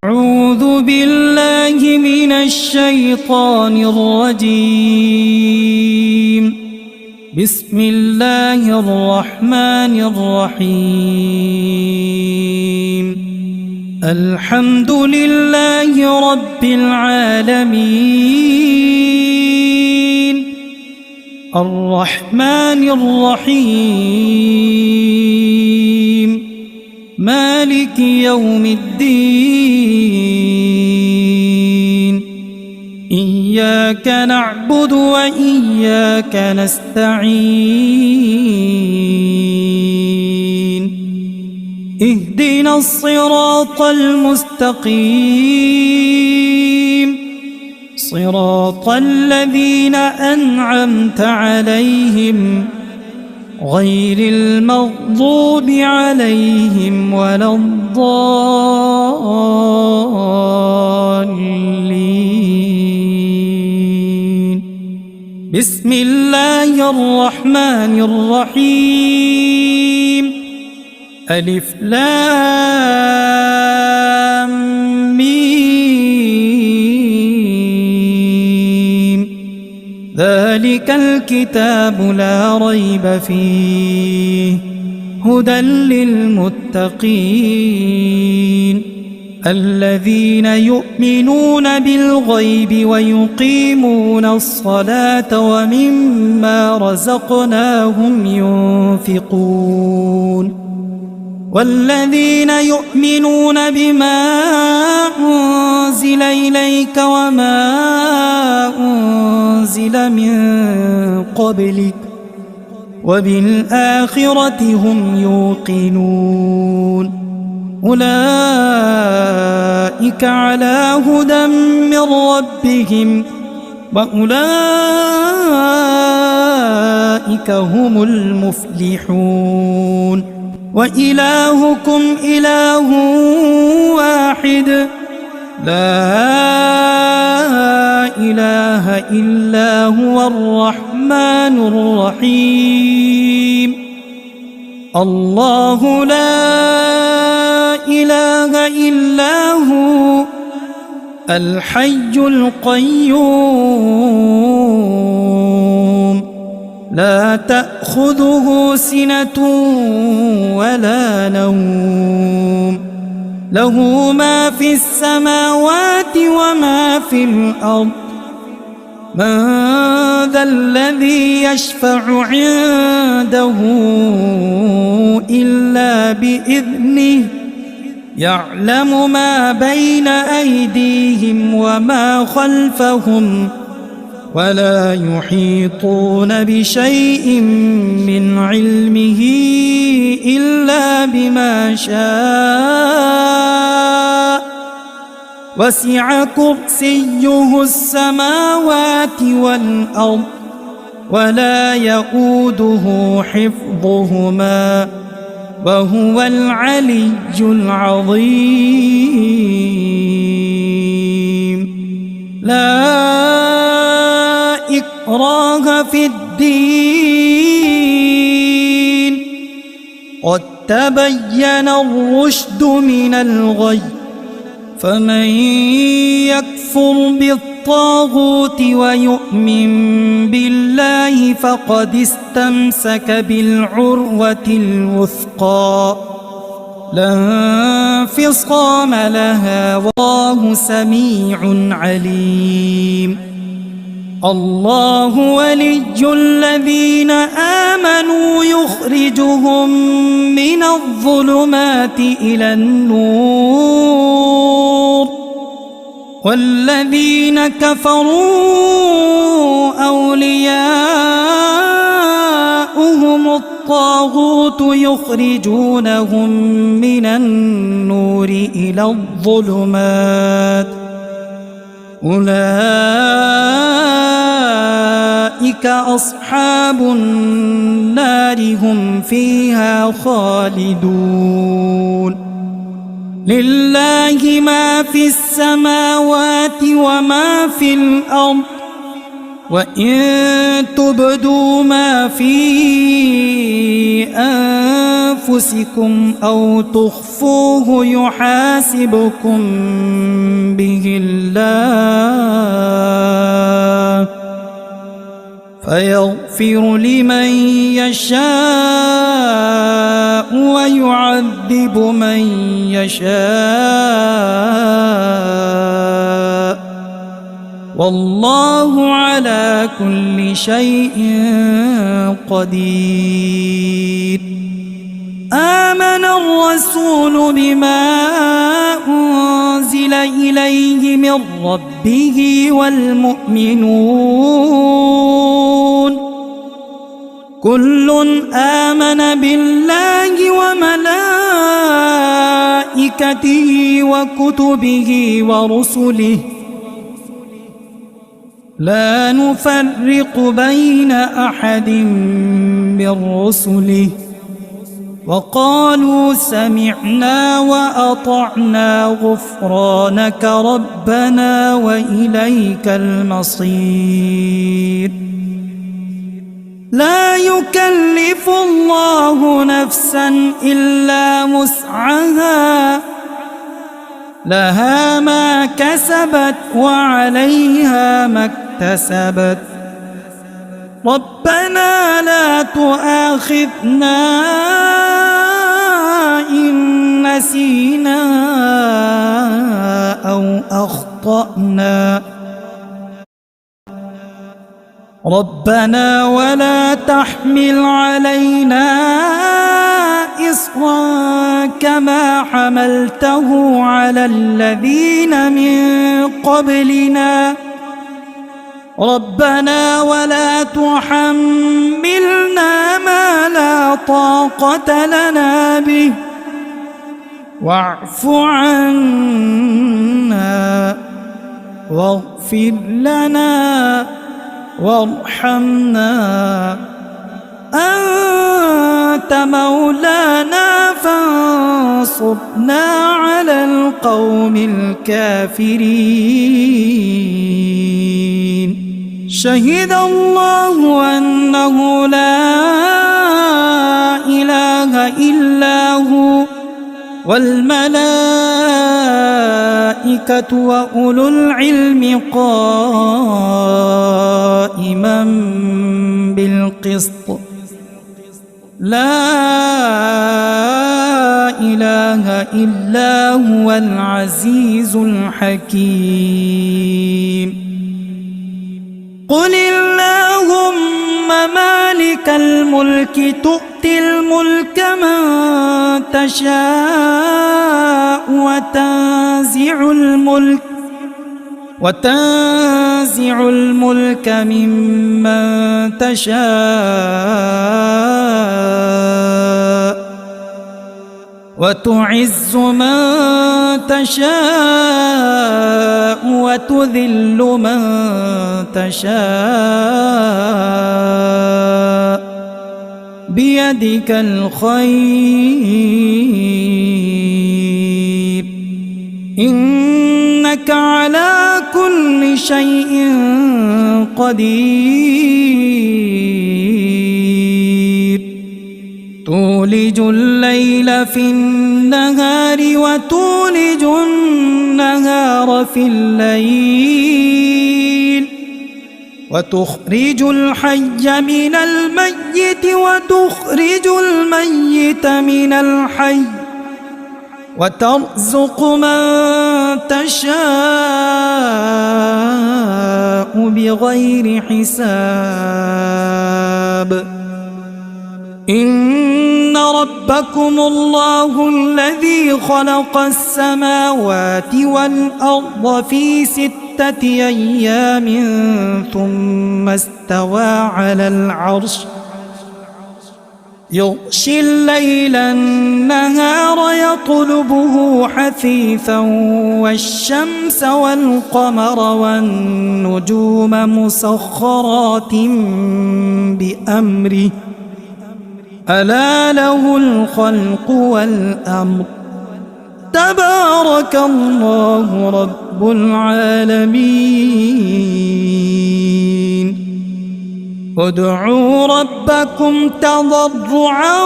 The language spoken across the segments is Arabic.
أعوذ بالله من الشيطان الرجيم. بسم الله الرحمن الرحيم. الحمد لله رب العالمين الرحمن الرحيم مالك يوم الدين. إياك نعبد وإياك نستعين. اهدنا الصراط المستقيم صراط الذين أنعمت عليهم غير المغضوب عليهم ولا الضالين. بسم الله الرحمن الرحيم. ألف لام ميم. ذلك الكتاب لا ريب فيه هدى للمتقين الذين يؤمنون بالغيب ويقيمون الصلاة ومما رزقناهم ينفقون والذين يؤمنون بما أنزل إليك وما أنزل من قبلك وبالآخرة هم يوقنون أولئك على هدى من ربهم وأولئك هم المفلحون. وإلهكم إله واحد لا إله إلا هو الرحمن الرحيم. الله لا إله إلا هو الحي القيوم لا تأخذه سنة ولا نوم له ما في السماوات وما في الأرض. من ذا الذي يشفع عنده إلا بإذنه يعلم ما بين أيديهم وما خلفهم ولا يحيطون بشيء من علمه إلا بما شاء. وسع كرسيه السماوات والأرض ولا يؤوده حفظهما وهو العلي العظيم. لا إكراه في الدين قد تبين الرشد من الغي. فمن يكفر بالطاغوت ويؤمن بالله فقد استمسك بالعروة الوثقى لا انفصام لها والله سميع عليم. الله ولي الذين آمنوا يخرجهم من الظلمات إلى النور والذين كفروا أولياؤهم الطاغوت يخرجونهم من النور إلى الظلمات أولئك أصحاب النار هم فيها خالدون. لله ما في السماوات وما في الأرض وإن تبدوا ما في أنفسكم أو تخفوه يحاسبكم به الله فيغفر لمن يشاء ويعذب من يشاء والله على كل شيء قدير. آمن الرسول بما أنزل إليه من ربه والمؤمنون كل آمن بالله وملائكته وكتبه ورسله لا نفرق بين أحد من رسله وقالوا سمعنا وأطعنا غفرانك ربنا وإليك المصير. لا يكلف الله نفسا إلا وسعها لها ما كسبت وعليها ما اكتسبت ربنا لا تؤاخذنا إن نسينا أو أخطأنا ربنا ولا تحمل علينا إصرا كما حملته على الذين من قبلنا ربنا ولا تحملنا ما لا طاقة لنا به واعف عنا واغفر لنا وارحمنا أنت مولانا فانصرنا على القوم الكافرين. شهد الله أنه لا إله إلا هو والملائكة وأولو العلم قائما بالقسط لا إله إلا هو العزيز الحكيم. قل اللهم مالك الملك تؤتي الملك من تشاء وتنزع الملك ممن تشاء وتعز من تشاء وتذل من تشاء بيدك الخير إنك على كل شيء قدير. تولج الليل في النهار وتولج النهار في الليل وتخرج الحي من الميت وتخرج الميت من الحي وترزق من تشاء بغير حساب. إن ربكم الله الذي خلق السماوات والأرض في 6 أيام ثم استوى على العرش يغشي الليل النهار يطلبه حثيثا والشمس والقمر والنجوم مسخرات بأمره ألا له الخلق والأمر تبارك الله رب العالمين. ادعوا ربكم تضرعا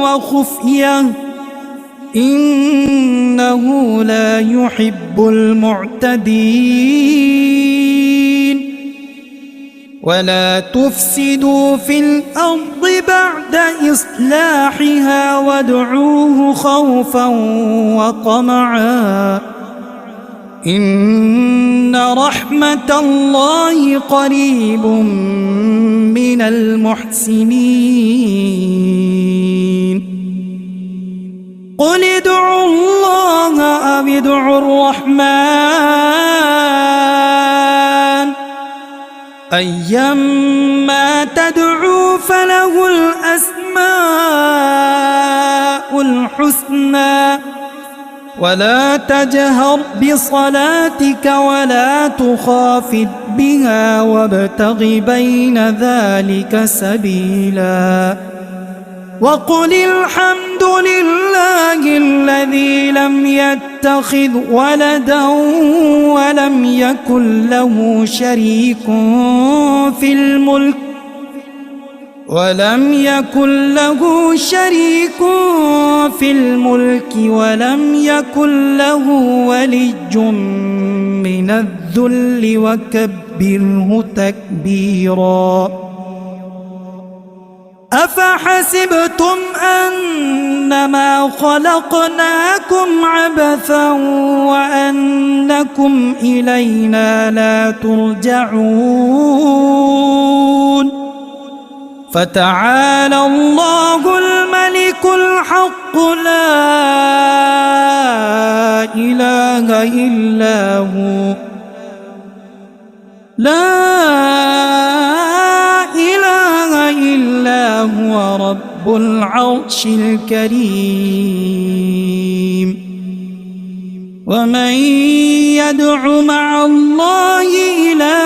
وخفية إنه لا يحب المعتدين ولا تفسدوا في الأرض بعد إصلاحها وادعوه خوفا وطمعا إن رحمة الله قريب من المحسنين قل ادعوا الله أو ادعوا الرحمن أيما تدعوا فله الأسماء الحسنى ولا تجهر بصلاتك ولا تخافت بها وابتغ بين ذلك سبيلا وقل الحمد لله الذي لم يتخذ ولدا ولم يكن له شريك في الملك ولم يكن له ولي من الذل وكبره تكبيرا أفحسبتم أنما خلقناكم عبثا وأنكم إلينا لا ترجعون فتعالى الله الملك الحق لا إله إلا هو رب العرش الكريم ومن يدع مع الله إلها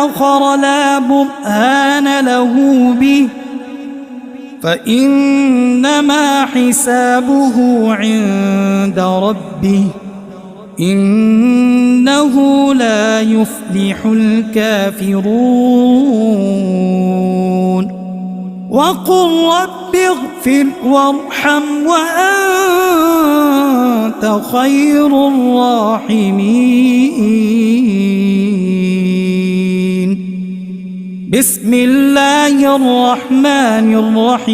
آخر لا برهان له به فإنما حسابه عند ربه إنه لا يفلح الكافرون وقل رب اغفر وارحم وأنت خير الراحمين بسم الله الرحمن الرحيم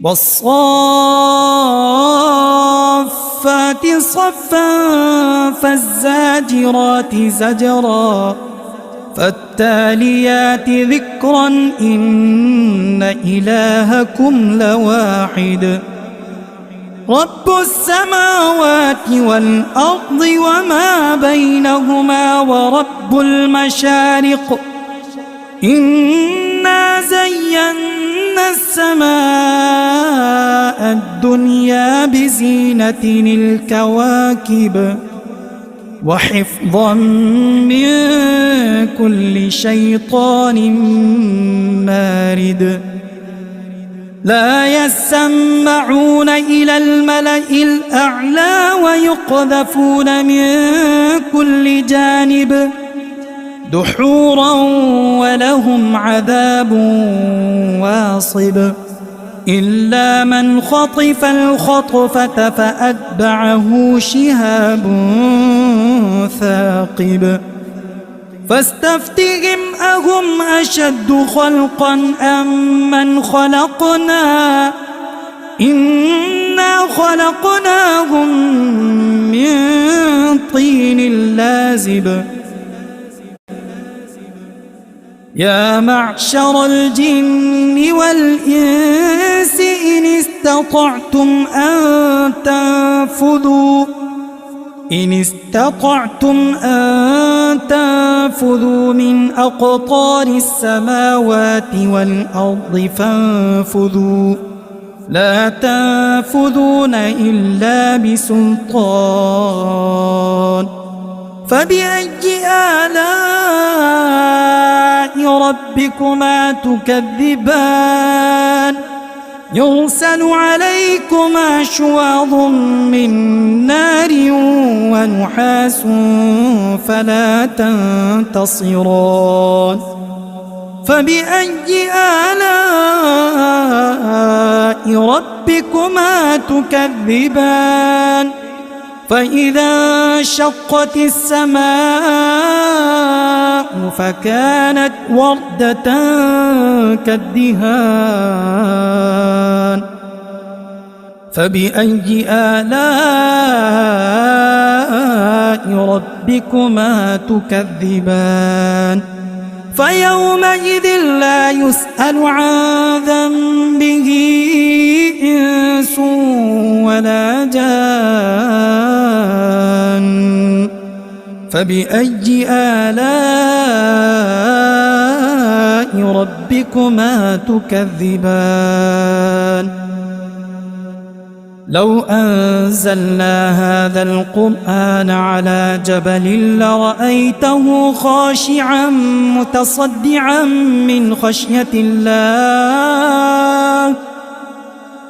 والصافات صفا فالزاجرات زجرا فالتاليات ذكرا إن إلهكم لواحد رب السماوات والأرض وما بينهما ورب المشارق إنا زينا السماء الدنيا بزينة الكواكب وحفظا من كل شيطان مارد لا يسمعون إلى الملأ الأعلى ويقذفون من كل جانب دحورا ولهم عذاب واصب إلا من خطف الخطفة فأتبعه شهاب ثاقب فاستفتهم أهم أشد خلقا أم من خلقنا إنا خلقناهم من طين لازب يا معشر الجن والإنس إن استطعتم أن تنفذوا من أقطار السماوات والأرض فانفذوا لا تنفذون إلا بسلطان فبأي آلاء ربكما تكذبان يرسل عليكما شواظ من نار ونحاس فلا تنتصران فبأي آلاء ربكما تكذبان فإذا انشقت السماء فكانت وردة كالدهان فبأي آلاء ربكما تكذبان فيومئذ لا يسأل عن ذنبه إنس ولا جان فبأي آلاء ربكما تكذبان لو أنزلنا هذا القرآن على جبل لرأيته خاشعا متصدعا من خشية الله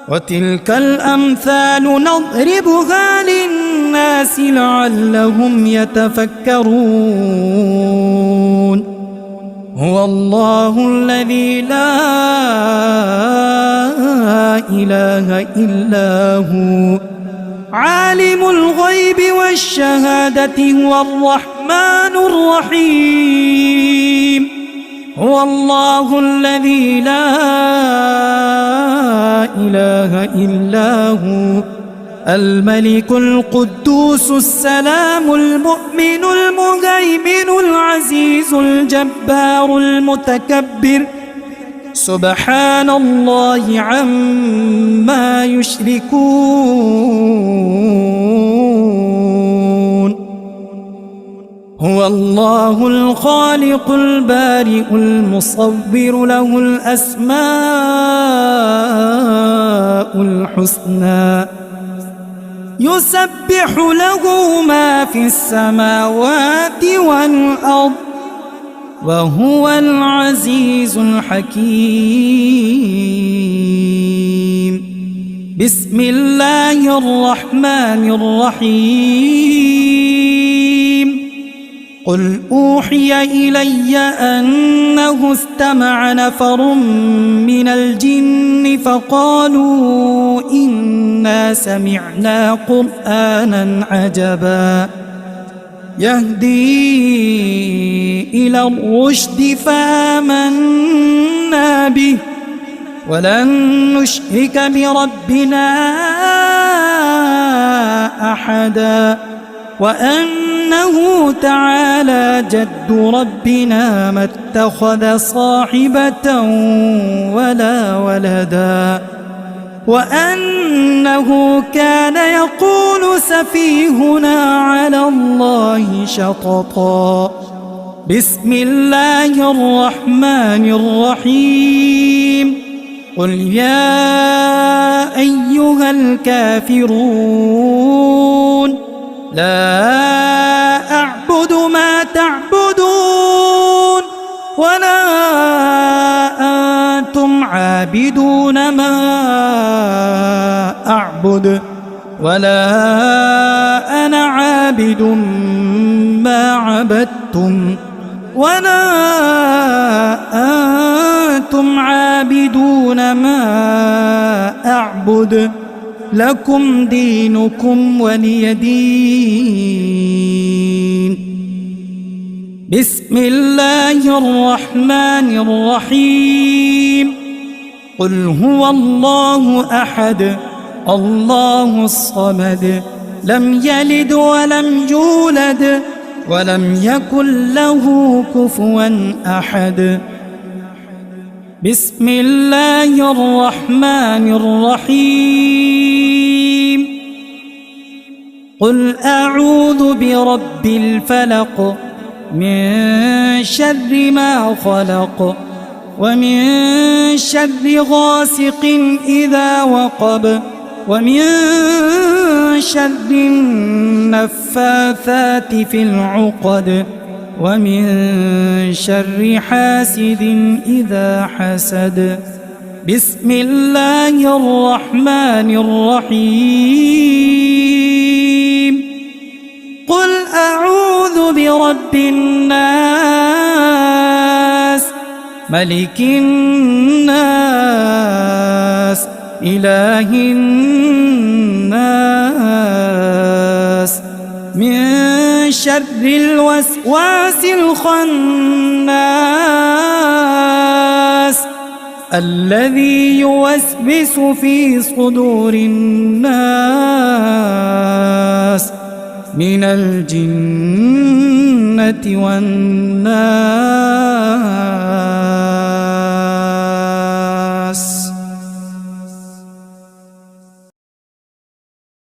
وتلك الأمثال نضربها للناس لعلهم يتفكرون هو الله الذي لا إله إلا هو عالم الغيب والشهادة هو الرحمن الرحيم هو الله الذي لا إله إلا هو الملك القدوس السلام المؤمن المهيمن العزيز الجبار المتكبر سبحان الله عما يشركون هو الله الخالق البارئ المصور له الأسماء الحسنى يسبح له ما في السماوات والأرض وهو العزيز الحكيم بسم الله الرحمن الرحيم قل أوحي إلي أنه استمع نفر من الجن فقالوا إنا سمعنا قرآنا عجبا يهدي إلى الرشد فآمنا به ولن نشرك بربنا أحدا وأنه تعالى جد ربنا ما اتخذ صاحبة ولا ولدا وأنه كان يقول سفيهنا على الله شططا بسم الله الرحمن الرحيم قل يا أيها الكافرون لا أعبد ما تعبدون ولا أنتم عابدون ما أعبد ولا أنا عابد ما عبدتم ولا أنتم عابدون ما أعبد لكم دينكم ولي دين بسم الله الرحمن الرحيم قل هو الله أحد الله الصمد لم يلد ولم يولد ولم يكن له كفوا أحد بسم الله الرحمن الرحيم قل أعوذ برب الفلق من شر ما خلق ومن شر غاسق إذا وقب ومن شر النفاثات في العقد ومن شر حاسد إذا حسد بسم الله الرحمن الرحيم قل أعوذ برب الناس ملك الناس إله الناس من شر الوسواس الخناس الذي يوسوس في صدور الناس من الجنة والناس.